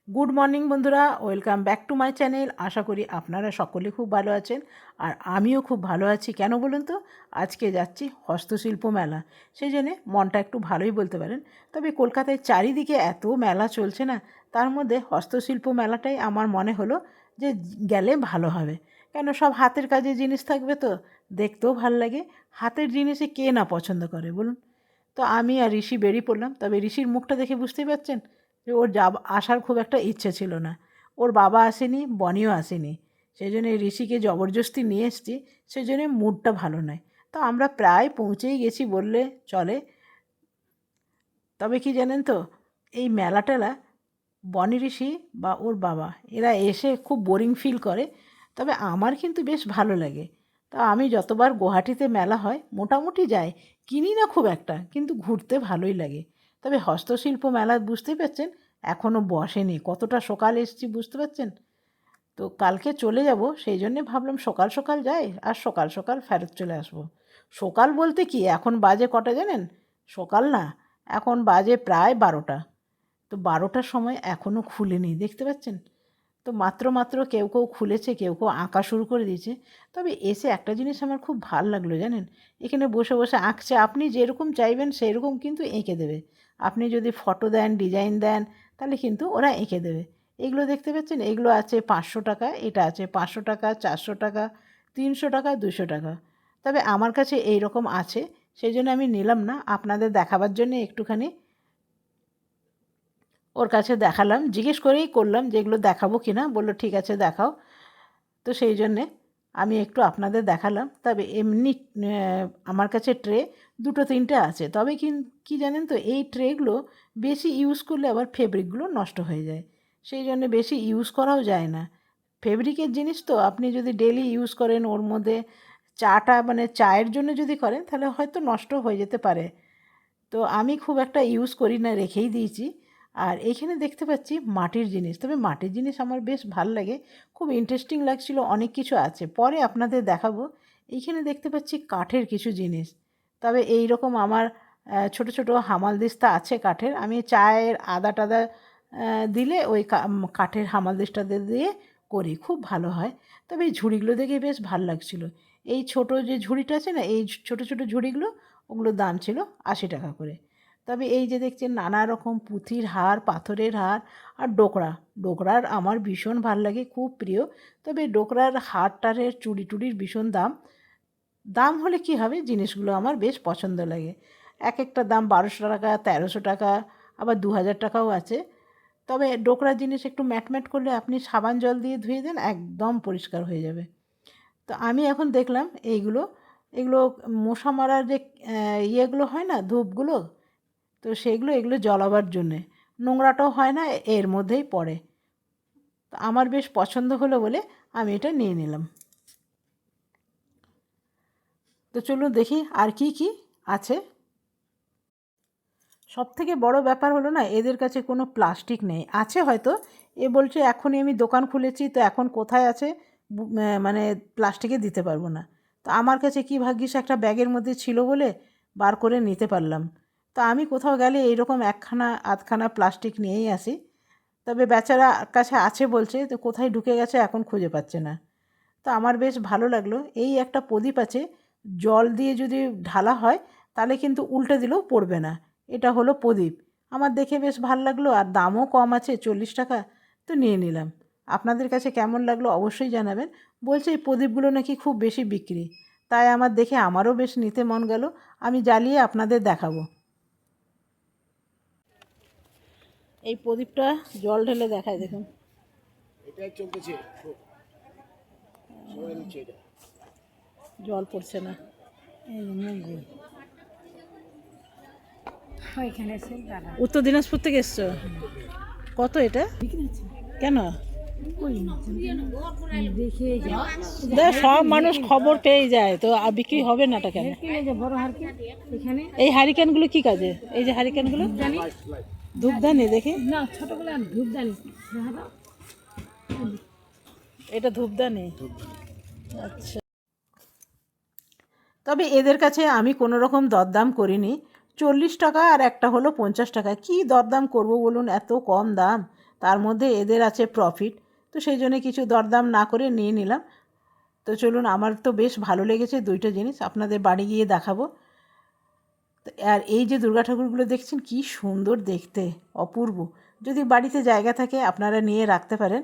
Good morning বন্ধুরা, welcome back to my channel. আশা করি আপনারা সকলে খুব ভালো আছেন আর আমিও খুব ভালো আছি। কেন বলুন তো, আজকে যাচ্ছি হস্তশিল্প মেলা, সেই জন্যে মনটা একটু ভালোই বলতে পারেন। তবে কলকাতায় চারিদিকে এত মেলা চলছে না, তার মধ্যে হস্তশিল্প মেলাটাই আমার মনে হলো যে গেলে ভালো হবে। কেন, সব হাতের কাজের জিনিস থাকবে তো দেখতেও ভাল লাগে। হাতের জিনিসে কে না পছন্দ করে বলুন। তো আমি আর ঋষি বেরিয়ে পড়লাম। তবে ঋষির মুখটা দেখে বুঝতেই পারছেন যে ওর আসার খুব একটা ইচ্ছে ছিল না। ওর বাবা আসেনি, বনিও আসেনি, সেই জন্য ঋষিকে জবরদস্তি নিয়ে এসেছি। সেই জন্যে মুডটা ভালো নয়। তো আমরা প্রায় পৌঁছেই গেছি বললে চলে। তবে কি জানেন তো, এই মেলা টেলা বনি ঋষি বা ওর বাবা এরা এসে খুব বোরিং ফিল করে। তবে আমার কিন্তু বেশ ভালো লাগে। তা আমি যতবার গুয়াহাটিতে মেলা হয় মোটামুটি যাই, কিনি না খুব একটা, কিন্তু ঘুরতে ভালোই লাগে। তবে হস্তশিল্প মেলা বুঝতেই পারছেন এখনও বসেনি, কতটা সকাল এসেছি বুঝতে পারছেন। তো কালকে চলে যাব, সেই জন্যে ভাবলাম সকাল সকাল যাই আর সকাল সকাল ফেরত চলে আসবো। সকাল বলতে কি, এখন বাজে কটা জানেন? সকাল না, এখন বাজে প্রায় 12টা। তো 12টার সময় এখনও খুলেনি, দেখতে পাচ্ছেন। তো মাত্র মাত্র কেউ কেউ খুলেছে, কেউ কেউ আঁকা শুরু করে দিয়েছে। তবে এসে একটা জিনিস আমার খুব ভাল লাগলো জানেন, এখানে বসে বসে আঁকছে। আপনি যেরকম চাইবেন সেরকম কিন্তু এঁকে দেবে। আপনি যদি ফটো দেন, ডিজাইন দেন, তাহলে কিন্তু ওরা এঁকে দেবে। এগুলো দেখতে পাচ্ছেন, এগুলো আছে 500 টাকা, এটা আছে 500 টাকা, 400 টাকা, 300 টাকা, 200 টাকা। তবে আমার কাছে এই রকম আছে, সেই জন্য আমি নিলাম না, আপনাদের দেখাবার জন্য একটুখানি ওর কাছে দেখালাম। জিজ্ঞেস করেই করলাম যে এগুলো দেখাবো কি না, বললো ঠিক আছে দেখাও। তো সেই জন্যে আমি একটু আপনাদের দেখালাম। তবে এমনি আমার কাছে ট্রে দুটো তিনটে আছে। তবে কি জানেন তো, এই ট্রেগুলো বেশি ইউজ করলে আবার ফেব্রিকগুলো নষ্ট হয়ে যায়, সেই জন্যে বেশি ইউজ করাও যায় না। ফেব্রিকের জিনিস তো আপনি যদি ডেলি ইউজ করেন, ওর মধ্যে চাটা মানে চায়ের জন্য যদি করেন, তাহলে হয়তো নষ্ট হয়ে যেতে পারে। তো আমি খুব একটা ইউজ করি না, রেখেই দিয়েছি। আর এইখানে দেখতে পাচ্ছি মাটির জিনিস। তবে মাটির জিনিস আমার বেশ ভাল লাগে, খুব ইন্টারেস্টিং লাগছিল। অনেক কিছু আছে, পরে আপনাদের দেখাবো। এইখানে দেখতে পাচ্ছি কাঠের কিছু জিনিস। তবে এই রকম আমার ছোট ছোট হামালদিস্তা আছে কাঠের। আমি চায়ের আদা টাদা দিলে ওই কাঠের হামালদিস্তাতে দিয়ে করি, খুব ভালো হয়। তবে এই ঝুড়িগুলো দেখে বেশ ভাল লাগছিল। এই ছোট যে ঝুড়িটা আছে না, এই ছোট ছোট ঝুড়িগুলো, ওগুলোর দাম ছিল 80 টাকা করে। তবে এই যে দেখছেন নানা রকম পুঁথির হার, পাথরের হার আর ডোকরা। ডোকরার আমার ভীষণ ভাল লাগে, খুব প্রিয়। তবে ডোকরার হার টারের চুড়ি টুড়ির ভীষণ দাম। দাম হলে কি হবে, জিনিসগুলো আমার বেশ পছন্দ লাগে। এক একটা দাম 1200 টাকা, 1300 টাকা, আবার 2000 টাকাও আছে। তবে ডোকরার জিনিস একটু ম্যাট করলে আপনি সাবান জল দিয়ে ধুয়ে দেন, একদম পরিষ্কার হয়ে যাবে। তো আমি এখন দেখলাম এইগুলো, এগুলো মশা মারার যে ইয়েগুলো হয় না, ধূপগুলো, তো সেগুলো, এগুলো জ্বলাবার জন্যে। নোংরাটাও হয় না, এর মধ্যেই পড়ে। তো আমার বেশ পছন্দ হলো বলে আমি এটা নিয়ে নিলাম। তো চলুন দেখি আর কি কি আছে। সবথেকে বড় ব্যাপার হলো না, এদের কাছে কোনো প্লাস্টিক নেই। আছে হয়তো, এ বলছে এখনই আমি দোকান খুলেছি, তো এখন কোথায় আছে মানে প্লাস্টিকে দিতে পারবো না। তো আমার কাছে কি ভাগ্যিস একটা ব্যাগের মধ্যে ছিল বলে বার করে নিতে পারলাম। তো আমি কোথাও গেলে এইরকম একখানা আধখানা প্লাস্টিক নিয়েই আসি। তবে বেচারা কাছে আছে বলছে, তো কোথায় ঢুকে গেছে এখন খুঁজে পাচ্ছে না। তো আমার বেশ ভালো লাগলো। এই একটা প্রদীপ আছে, জল দিয়ে যদি ঢালা হয় তাহলে কিন্তু উল্টে দিলেও পড়বে না। এটা হলো প্রদীপ। আমার দেখে বেশ ভালো লাগলো, আর দামও কম আছে, 40 টাকা। তো নিয়ে নিলাম। আপনাদের কাছে কেমন লাগলো অবশ্যই জানাবেন। বলছে এই প্রদীপগুলো নাকি খুব বেশি বিক্রি, তাই আমার দেখে আমারও বেশ নিতে মন গেল। আমি জ্বালিয়ে আপনাদের দেখাবো। এই প্রদীপটা জল ঢেলে দেখায়, দেখুন। এটাই চলতেছে খুব, সবাই নিচ্ছে এটা। জল পড়ছে না। উত্তর দিনাজপুর থেকে এসছো? কত এটা? কেন? দেখ, সব মানুষ খবর পেয়ে যায়, তো বিক্রি হবে না এটা কেন? এই হারিকেনগুলো কি কাজে? এই যে হারিকেনগুলো, ধূপদানি দেখি না, ছোটগুলো ধূপদানি। এটা ধূপদানি, আচ্ছা। তবে এদের কাছে আমি কোনো রকম দরদাম করিনি। 40 টাকা আর একটা হলো 50 টাকা, কি দরদাম করব বলুন, এত কম দাম। তার মধ্যে এদের আছে প্রফিট, তো সেই জন্য কিছু দরদাম না করে নিয়ে নিলাম। তো চলুন, আমার তো বেশ ভালো লেগেছে দুইটা জিনিস, আপনাদের বাড়ি গিয়ে দেখাবো। আর এই যে দুর্গা ঠাকুরগুলো দেখছেন কি সুন্দর দেখতে, অপূর্ব। যদি বাড়িতে জায়গা থাকে আপনারা নিয়ে রাখতে পারেন।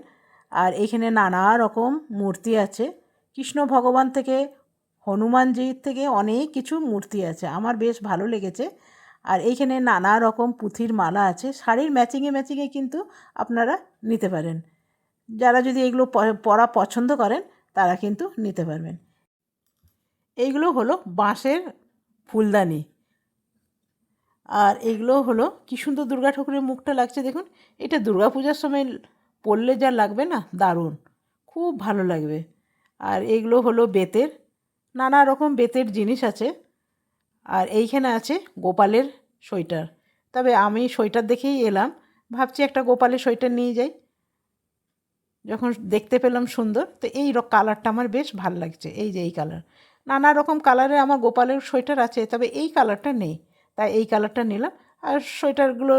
আর এখানে নানা রকম মূর্তি আছে, কৃষ্ণ ভগবান থেকে হনুমানজির থেকে অনেক কিছু মূর্তি আছে, আমার বেশ ভালো লেগেছে। আর এইখানে নানা রকম পুঁথির মালা আছে, শাড়ির ম্যাচিংয়ে কিন্তু আপনারা নিতে পারেন। যারা যদি এগুলো পরা পছন্দ করেন তারা কিন্তু নিতে পারবেন। এইগুলো হলো বাঁশের ফুলদানি। আর এইগুলো হলো কী সুন্দর দুর্গা ঠাকুরের মুখটা লাগছে দেখুন। এটা দুর্গা পূজার সময় পরলে যা লাগবে না, দারুণ, খুব ভালো লাগবে। আর এইগুলো হলো বেতের, নানা রকম বেতের জিনিস আছে। আর এইখানে আছে গোপালের সোয়েটার। তবে আমি সোয়েটার দেখেই এলাম, ভাবছি একটা গোপালের সোয়েটার নিয়ে যাই। যখন দেখতে পেলাম সুন্দর, তো এই কালারটা আমার বেশ ভালো লাগছে। এই যে এই কালার, নানা রকম কালারে আমার গোপালের সোয়েটার আছে, তবে এই কালারটা নেই, তাই এই কালারটা নিলাম। আর সোয়েটারগুলো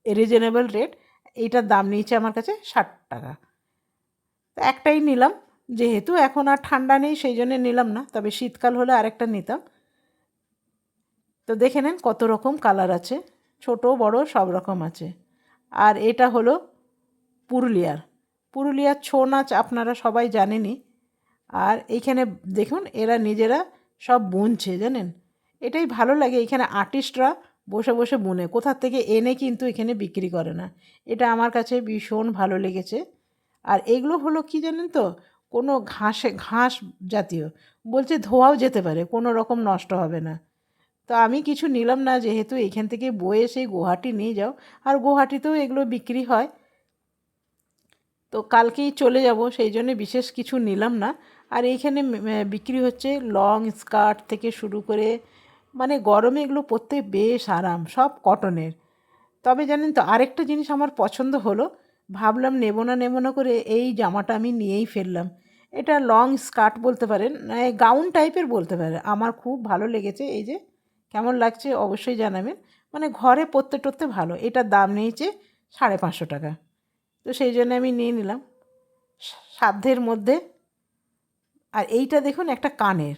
রিজনেবল রেট, এইটার দাম নিয়েছে আমার কাছে 60 টাকা। তো একটাই নিলাম, যেহেতু এখন আর ঠান্ডা নেই সেই জন্য নিলাম না, তবে শীতকাল হলে আরেকটা নিতাম। তো দেখে নেন কত রকম কালার আছে, ছোট বড় সব রকম আছে। আর এটা হলো পুরুলিয়ার ছৌ নাচ, আপনারা সবাই জানেনই। আর এইখানে দেখুন এরা নিজেরা সব বুনছে, জানেন, এটাই ভালো লাগে। এখানে আর্টিস্টরা বসে বসে বুনে, কোথা থেকে এনে কিন্তু এখানে বিক্রি করে না, এটা আমার কাছে ভীষণ ভালো লেগেছে। আর এগুলো হলো কি জানেন তো, কোনো ঘাস জাতীয়, বলছে ধোয়াও যেতে পারে, কোনো রকম নষ্ট হবে না। তো আমি কিছু নিলাম না, যেহেতু এখান থেকে বয়ে সেই গুয়াহাটি নিয়ে যাও, আর গুয়াহাটিতেও এগুলো বিক্রি হয়। তো কালকেই চলে যাব, সেই জন্য বিশেষ কিছু নিলাম না। আর এইখানে বিক্রি হচ্ছে লং স্কার্ট থেকে শুরু করে, মানে গরমে এগুলো পরতে বেশ আরাম, সব কটনের। তবে জানেন তো আরেকটা জিনিস আমার পছন্দ হলো, ভাবলাম নেব না করে এই জামাটা আমি নিয়েই ফেললাম। এটা লং স্কার্ট বলতে পারেন, গাউন টাইপের বলতে পারেন, আমার খুব ভালো লেগেছে। এই যে কেমন লাগছে অবশ্যই জানাবেন, মানে ঘরে পরতে টরতে ভালো। এটার দাম নিয়েছে 550 টাকা। তো সেই জন্য আমি নিয়ে নিলাম, সাধ্যের মধ্যে। আর এইটা দেখুন একটা কানের,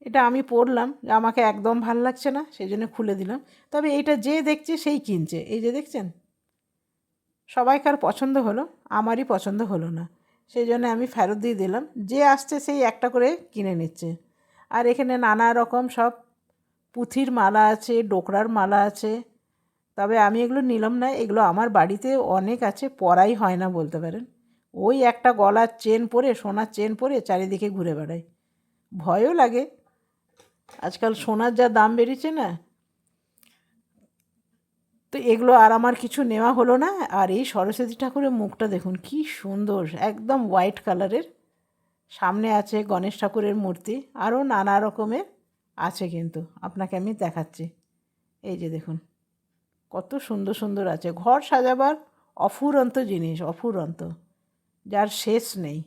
এটা আমি পরলাম, আমাকে একদম ভাল লাগছে না, সেই জন্য খুলে দিলাম। তবে এইটা যে দেখছে সেই কিনছে, এই যে দেখছেন, সবাইকার পছন্দ হলো, আমারই পছন্দ হলো না, সেই জন্য আমি ফেরত দিয়ে দিলাম। যে আসছে সেই একটা করে কিনে নিচ্ছে। আর এখানে নানা রকম সব পুঁথির মালা আছে, ডোকরার মালা আছে, তবে আমি এগুলো নিলাম না। এগুলো আমার বাড়িতে অনেক আছে, পরাই হয় না বলতে পারেন। ওই একটা গলার চেন পরে, সোনার চেন পরে চারিদিকে ঘুরে বেড়াই, ভয়ও লাগে, আজকাল সোনার যা দাম বেড়েছে না। তো এগুলো আর আমার কিছু নেওয়া হলো না। আর এই সরস্বতী ঠাকুরের মুখটা দেখুন কি সুন্দর, একদম হোয়াইট কালারের। সামনে আছে গণেশ ঠাকুরের মূর্তি, আরও নানা রকমের আছে, কিন্তু আপনাকে আমি দেখাচ্ছি। এই যে দেখুন কত সুন্দর সুন্দর আছে, ঘর সাজাবার অফুরন্ত জিনিস, অফুরন্ত, যার শেষ নেই।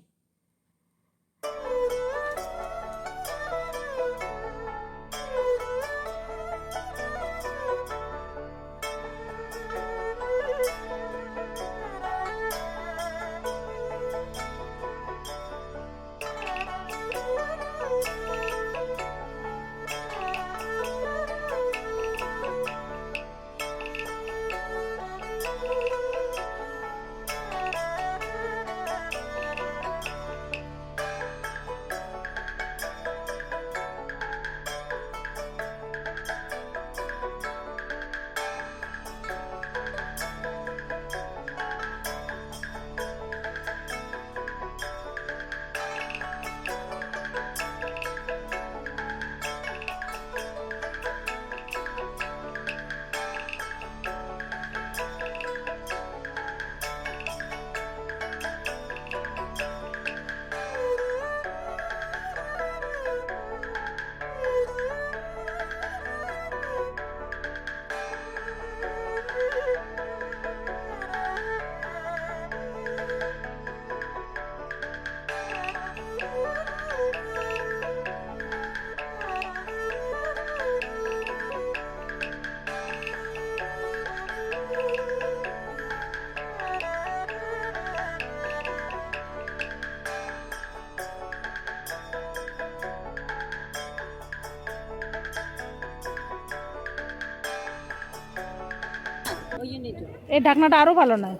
এই ঢাকনাটা আরও ভালো নয়।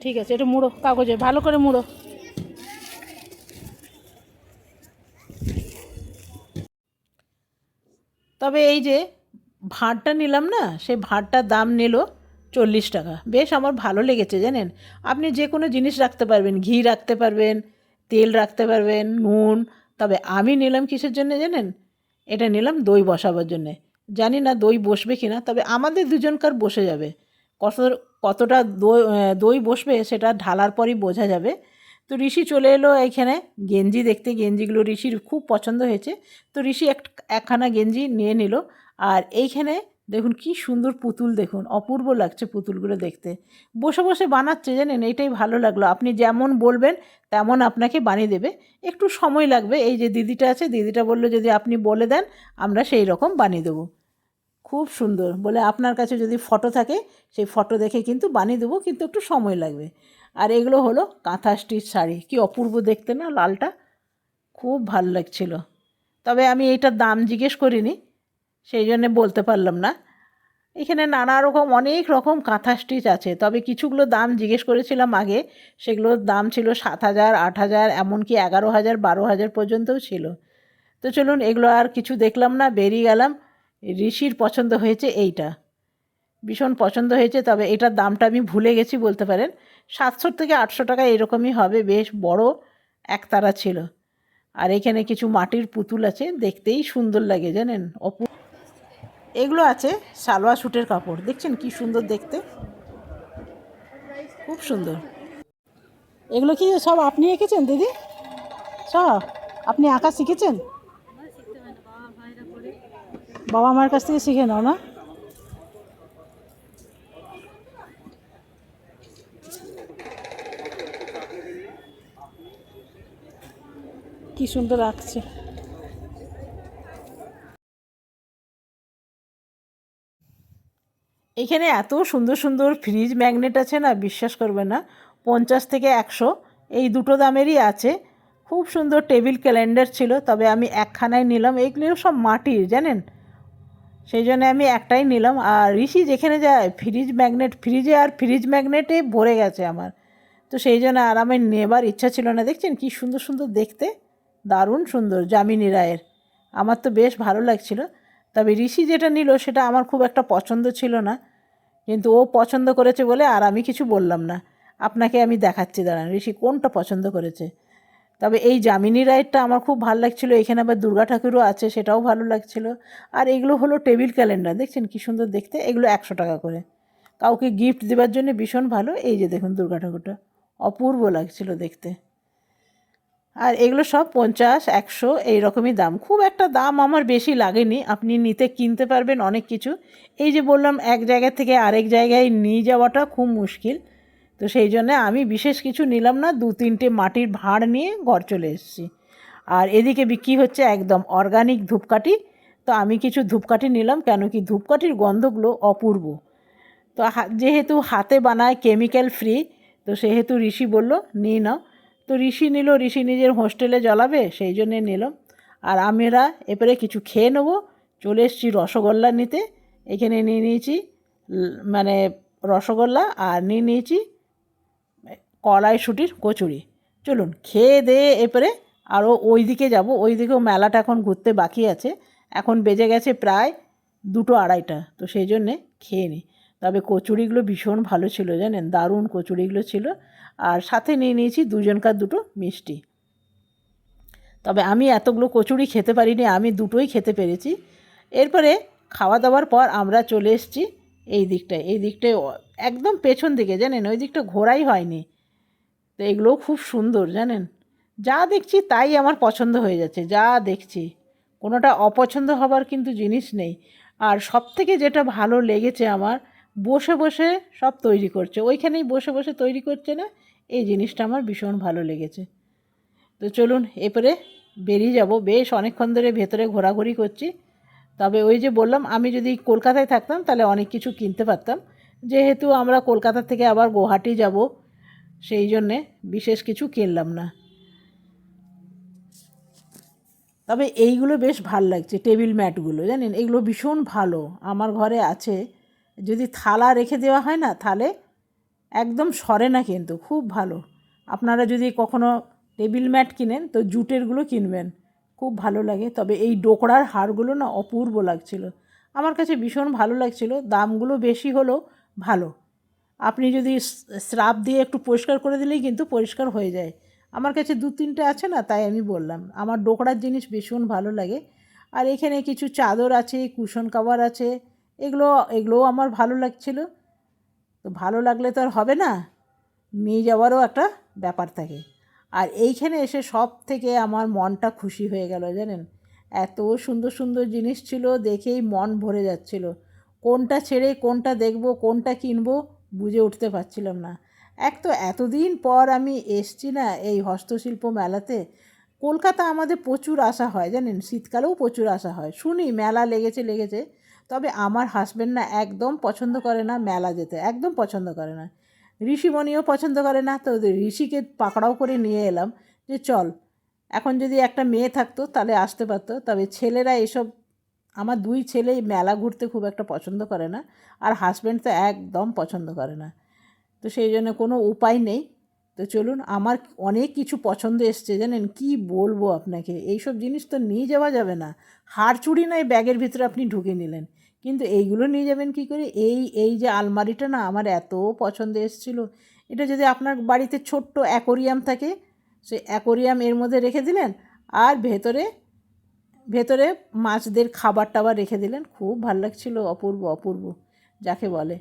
ঠিক আছে, এটা মুড়ো, কাগজে ভালো করে মুড়ো। তবে এই যে ভাঁড়টা নিলাম না, সেই ভাঁড়টার দাম নিল 40 টাকা। বেশ আমার ভালো লেগেছে জানেন। আপনি যে কোনো জিনিস রাখতে পারবেন, ঘি রাখতে পারবেন, তেল রাখতে পারবেন, নুন। তবে আমি নিলাম কিসের জন্য জানেন? এটা নিলাম দই বসাবার জন্যে। জানি না দই বসবে কি না, তবে আমাদের দুজনকার বসে যাবে। কত কতটা দই বসবে সেটা ঢালার পরই বোঝা যাবে। তো ঋষি চলে এলো এইখানে গেঞ্জি দেখতে। গেঞ্জিগুলো ঋষির খুব পছন্দ হয়েছে। তো ঋষি একখানা গেঞ্জি নিয়ে নিল। আর এইখানে দেখুন কি সুন্দর পুতুল, দেখুন অপূর্ব লাগছে পুতুলগুলো দেখতে। বসে বসে বানাচ্ছে জানেন, এইটাই ভালো লাগলো। আপনি যেমন বলবেন তেমন আপনাকে বানিয়ে দেবে। একটু সময় লাগবে। এই যে দিদিটা আছে, দিদিটা বললো যদি আপনি বলে দেন আমরা সেই রকম বানিয়ে দেবো। খুব সুন্দর বলে আপনার কাছে যদি ফটো থাকে সেই ফটো দেখে কিন্তু বানিয়ে দেবো, কিন্তু একটু সময় লাগবে। আর এগুলো হলো কাঁথা স্টিচ শাড়ি, কি অপূর্ব দেখতে না লালটা, খুব ভালো লাগছিল। তবে আমি এইটার দাম জিজ্ঞেস করিনি, সেই জন্যে বলতে পারলাম না। এখানে নানা রকম অনেক রকম কাঁথা স্টিচ আছে, তবে কিছুগুলো দাম জিজ্ঞেস করেছিলাম আগে, সেগুলোর দাম ছিল 7,000, 8,000, এমনকি 11,000, 12,000 পর্যন্তও ছিল। তো চলুন এগুলো আর কিছু দেখলাম না, বেরিয়ে গেলাম। ঋষির পছন্দ হয়েছে এইটা, ভীষণ পছন্দ হয়েছে। তবে এটার দামটা আমি ভুলে গেছি বলতে পারেন, 700 থেকে 800 টাকা এরকমই হবে। বেশ বড় একতারা ছিল। আর এখানে কিছু মাটির পুতুল আছে, দেখতেই সুন্দর লাগে জানেন। এগুলো আছে সালোয়ার স্যুটের কাপড়, দেখছেন কি সুন্দর দেখতে, খুব সুন্দর। এগুলো কি সব আপনি এঁকেছেন দিদি? সব আপনি আঁকা শিখেছেন? বাবা মার কাছ থেকে শিখে নাও না? কি সুন্দর আঁকছে। এখানে এত সুন্দর সুন্দর ফ্রিজ ম্যাগনেট আছে না, বিশ্বাস করবে না। 50 থেকে 100 এই দুটো দামেরই আছে। খুব সুন্দর টেবিল ক্যালেন্ডার ছিল, তবে আমি একখানাই নিলাম। এইগুলো সব মাটির জানেন, সেই জন্য আমি একটাই নিলাম। আর ঋষি যেখানে যায় ফ্রিজ ম্যাগনেট, ফ্রিজে আর ফ্রিজ ম্যাগনেটে ভরে গেছে আমার। তো সেই জন্য আর আমার নেবার ইচ্ছা ছিল না। দেখছেন কি সুন্দর সুন্দর দেখতে, দারুণ সুন্দর, যামিনী রায়ের। আমার তো বেশ ভালো লাগছিল। তবে ঋষি যেটা নিল সেটা আমার খুব একটা পছন্দ ছিল না, কিন্তু ও পছন্দ করেছে বলে আর আমি কিছু বললাম না। আপনাকে আমি দেখাচ্ছি দাঁড়ান ঋষি কোনটা পছন্দ করেছে। তবে এই যামিনী রায়েরটা আমার খুব ভালো লাগছিলো। এখানে আবার দুর্গা ঠাকুরও আছে, সেটাও ভালো লাগছিলো। আর এগুলো হলো টেবিল ক্যালেন্ডার, দেখছেন কি সুন্দর দেখতে। এগুলো 100 টাকা করে, কাউকে গিফট দেওয়ার জন্য ভীষণ ভালো। এই যে দেখুন দুর্গা ঠাকুরটা অপূর্ব লাগছিল দেখতে। আর এগুলো সব 50, 100 এই রকমই দাম। খুব একটা দাম আমার বেশি লাগেনি, আপনি কিনতে পারবেন অনেক কিছু। এই যে বললাম এক জায়গা থেকে আরেক জায়গায় নিয়ে যাওয়াটা খুব মুশকিল। তো সেই জন্যে আমি বিশেষ কিছু নিলাম না, 2-3টে মাটির ভাঁড় নিয়ে ঘর চলে এসেছি। আর এদিকে বিক্রি হচ্ছে একদম অর্গানিক ধূপকাঠি। তো আমি কিছু ধূপকাঠি নিলাম, কেন কি ধূপকাঠির গন্ধগুলো অপূর্ব। তো যেহেতু হাতে বানায়, কেমিক্যাল ফ্রি, তো সেহেতু ঋষি বলল নিয়ে নাও। তো ঋষি নিল, ঋষি নিজের হোস্টেলে জ্বালাবে সেই জন্যে নিলাম। আর আমরা এবারে কিছু খেয়ে নেবো। চলে এসেছি রসগোল্লা নিতে। এখানে নিয়ে নিয়েছি মানে রসগোল্লা, আর নিয়ে নিয়েছি কড়াইশুঁটির কচুরি। চলুন খেয়ে দিয়ে এরপরে আরও ওই দিকে যাব। ওই দিকেও মেলাটা এখন ঘুরতে বাকি আছে। এখন বেজে গেছে প্রায় 2-2:30। তো সেই জন্যে খেয়ে নিই। তবে কচুরিগুলো ভীষণ ভালো ছিল জানেন, দারুণ কচুরিগুলো ছিল। আর সাথে নিয়ে নিয়েছি দুজনকার দুটো মিষ্টি। তবে আমি এতগুলো কচুরি খেতে পারিনি, আমি দুটোই খেতে পেরেছি। এরপরে খাওয়া দাওয়ার পর আমরা চলে এসেছি এই দিকটায়। এই দিকটায় একদম পেছন দিকে জানেন, ওই দিকটা ঘোরাই হয়নি। তো এগুলোও খুব সুন্দর জানেন। যা দেখছি তাই আমার পছন্দ হয়ে যাচ্ছে, যা দেখছি কোনোটা অপছন্দ হবার কিন্তু জিনিস নেই। আর সবথেকে যেটা ভালো লেগেছে আমার, বসে বসে সব তৈরি করছে, ওইখানেই বসে বসে তৈরি করছে না, এই জিনিসটা আমার ভীষণ ভালো লেগেছে। তো চলুন এরপরে বেরিয়ে যাব। বেশ অনেকক্ষণ ধরে ভেতরে ঘোরাঘুরি করছি। তবে ওই যে বললাম, আমি যদি কলকাতায় থাকতাম তাহলে অনেক কিছু কিনতে পারতাম। যেহেতু আমরা কলকাতা থেকে আবার গুয়াহাটি যাব, সেই জন্যে বিশেষ কিছু কিনলাম না। তবে এইগুলো বেশ ভাল লাগছে, টেবিল ম্যাটগুলো জানেন, এগুলো ভীষণ ভালো। আমার ঘরে আছে, যদি থালা রেখে দেওয়া হয় না তাহলে একদম সরে না, কিন্তু খুব ভালো। আপনারা যদি কখনো টেবিল ম্যাট কিনেন তো জুটেরগুলো কিনবেন, খুব ভালো লাগে। তবে এই ডোকরার হাড়গুলো না অপূর্ব লাগছিল, আমার কাছে ভীষণ ভালো লাগছিল। দামগুলো বেশি হলেও ভালো। আপনি যদি স্রাব দিয়ে একটু পরিষ্কার করে দিলেই কিন্তু পরিষ্কার হয়ে যায়। আমার কাছে 2-3টে আছে না, তাই আমি বললাম। আমার ডোকরার জিনিস ভীষণ ভালো লাগে। আর এখানে কিছু চাদর আছে, কুশন কভার আছে, এগুলোও আমার ভালো লাগছিল। তো ভালো লাগলে তো আর হবে না, নিয়ে যাওয়ারও একটা ব্যাপার থাকে। আর এইখানে এসে সব থেকে আমার মনটা খুশি হয়ে গেল জানেন, এত সুন্দর সুন্দর জিনিস ছিল, দেখেই মন ভরে যাচ্ছিল। কোনটা ছেড়ে কোনটা দেখব, কোনটা কিনবো বুঝে উঠতে পারছিলাম না। এক তো এতদিন পর আমি এসছি না এই হস্তশিল্প মেলাতে। কলকাতা আমাদের প্রচুর আসা হয় জানেন, শীতকালেও প্রচুর আসা হয়, শুনি মেলা লেগেছে। তবে আমার হাজব্যান্ড না একদম পছন্দ করে না মেলা যেতে, একদম পছন্দ করে না। ঋষিমণিও পছন্দ করে না, তো ঋষিকে পাকড়াও করে নিয়ে এলাম যে চল, এখন যদি একটা মেয়ে থাকতো তাহলে আসতে পারতো। তবে ছেলেরা এসব, আমার 2 ছেলেই মেলা ঘুরতে খুব একটা পছন্দ করে না, আর হাজব্যান্ড তো একদম পছন্দ করে না। তো সেই জন্য কোনো উপায় নেই। তো চলুন, আমার অনেক কিছু পছন্দ এসছে জানেন, কি বলবো আপনাকে, এইসব জিনিস তো নিয়ে যাওয়া যাবে না। হাড় চুড়ি নয় ব্যাগের ভিতরে আপনি ঢুকে নিলেন, কিন্তু এইগুলো নিয়ে যাবেন কী করে? এই যে আলমারিটা না আমার এত পছন্দ এসেছিল। এটা যদি আপনার বাড়িতে ছোট্ট অ্যাকোরিয়াম থাকে, সে অ্যাকোরিয়াম এর মধ্যে রেখে দিলেন, আর ভেতরে ভেতরে মাছদের খাবার টাবার রেখে দিলেন, খুব ভাল লাগছিল, অপূর্ব অপূর্ব যাকে বলে।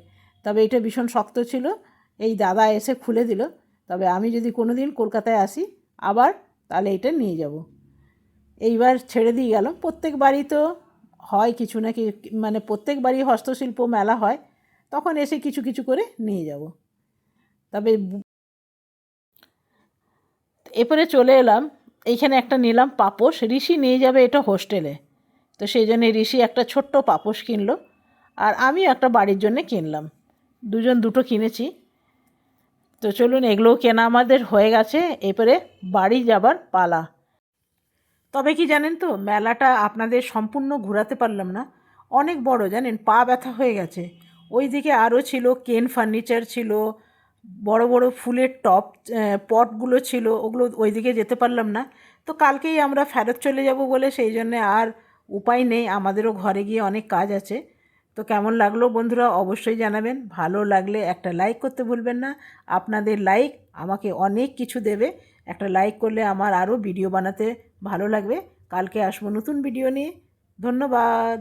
তবে এটা ভীষণ শক্ত ছিল, এই দাদা এসে খুলে দিল। তবে আমি যদি কোনো দিন কলকাতায় আসি আবার, তাহলে এটা নিয়ে যাব। এইবার ছেড়ে দিয়ে গেলাম। প্রত্যেক বাড়ি তো হয় কিছু না কি, মানে প্রত্যেক বাড়ি হস্তশিল্প মেলা হয়, তখন এসে কিছু কিছু করে নিয়ে যাব। তবে এরপরে চলে এলাম, এইখানে একটা নিলাম পাপোশ, ঋষি নিয়ে যাবে এটা হোস্টেলে। তো সেই জন্যে ঋষি একটা ছোট্ট পাপোশ কিনলো, আর আমিও একটা বাড়ির জন্যে কিনলাম, দুজন দুটো কিনেছি। তো চলুন, এগুলোও কেনা আমাদের হয়ে গেছে, এরপরে বাড়ি যাবার পালা। তবে কি জানেন তো, মেলাটা আপনাদের সম্পূর্ণ ঘোরাতে পারলাম না, অনেক বড় জানেন, পা ব্যথা হয়ে গেছে। ওই দিকে আরও ছিল, কেন ফার্নিচার ছিল, বড় বড় ফুলের টপ পটগুলো ছিল, ওগুলো ওই দিকে যেতে পারলাম না। তো কালকেই আমরা ফেরত চলে যাব বলে সেই জন্যে আর উপায় নেই, আমাদেরও ঘরে গিয়ে অনেক কাজ আছে। তো কেমন লাগলো বন্ধুরা অবশ্যই জানাবেন, ভালো লাগলে একটা লাইক করতে ভুলবেন না। আপনাদের লাইক আমাকে অনেক কিছু দেবে, একটা লাইক করলে আমার আরও ভিডিও বানাতে ভালো লাগবে। কালকে আসবো নতুন ভিডিও নিয়ে। ধন্যবাদ।